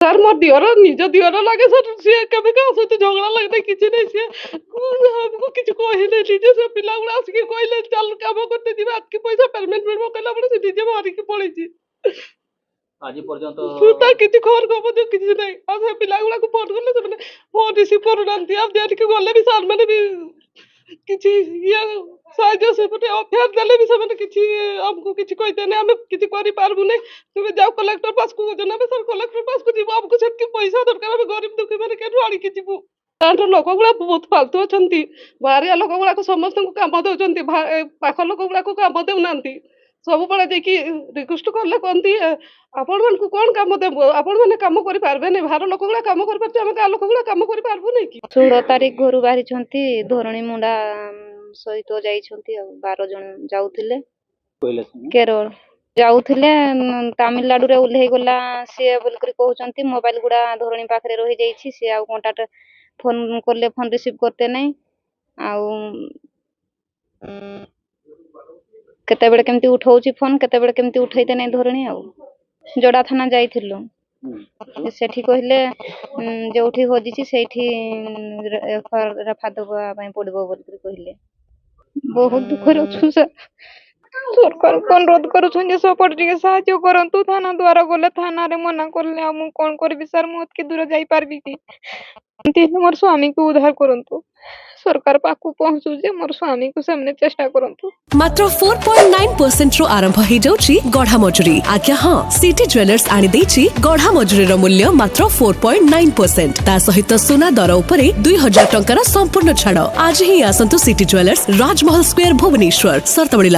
sir मोर दियर निज दियर लगे sir सी केबे का सहित झगड़ा लगने किसी नहीं सी हमको किछ कहले जे से पिला गुड़ा आसिक कहले चल काम करते जीवा आज के पैसा पेमेंट मिलबो कहला बड़े से डीजे मारी के पड़े छी आज पर्यंत सुता किछ खबर खबर जो किछ नहीं आ से पिला गुड़ा को फोन करले से फोन रिसीव करू नांती अब देख के गले भी सर माने भी किछि ये साइज से पटे अफेयर देले भी से किछि हमको किछि कहते नहीं हम किछि करि पारबु नहीं तुमे जाओ कलेक्टर पास को जना में सर कलेक्टर पास को जीव हमको सेत के पैसा दरकार हम गरीब दुखी माने केठु आड़ी के जीवु तांटो लोक गुड़ा बहुत फालतू अछंती बाहरिया लोक गुड़ा को समस्त को काम दउचंती पाख लोक गुड़ा को काम देउ नांती सब बळे देखि रिक्वेस्ट करले कोंती आपण मन को कोन काम देबो आपण माने काम करि पारबे नै भार लोक गुड़ा काम करि परते हम का लोक गुड़ा काम करि पारबो नै कि 16 तारिख घरु बाहरी छंती धोरणी मुंडा सहित जाई छंती 12 जन जाउथिले कहले केरल जाउथिले तमिलनाडु रे उल्हे गला से बोल करी कहउचंती मोबाइल गुडा धोरणी पाखरे रहि जाई छी से आ कांटेक्ट फोन करले फोन रिसीव करते नै आउ केते बेले केमती उठाउची फोन केते बेले केमती उठाइते नै धोरणी आउ जोड़ा थाना जाइथिलु सेठी कहले जोठी होजिची सेठी रफा दबा पई पड़बो बोल करी कहले बहुत दुख रे छु सर सरकार कोन रोध करूछन जे सपोर्ट के सहायता करंतु थाना द्वारा गले थाना रे मना करले हम कोन करबी सर मत के दूर जाई पारबी की तीन मोर स्वामी को उद्धार करंतु सरकार पाकु पहुंचू जे मोर स्वामी को सामने चेष्टा करंतु मात्र 4.9% रो आरंभ हे जाउची गढ़ा मजूरी आज्ञा हां सिटी ज्वेलर्स आनी देची गढ़ा मजूरी रो मूल्य मात्र 4.9% ता सहित सोना दर उपरे 2000 टंकार संपूर्ण छाड़ आज ही आसंतु सिटी ज्वेलर्स राजमहल स्क्वायर भुवनेश्वर सर्तबड़ी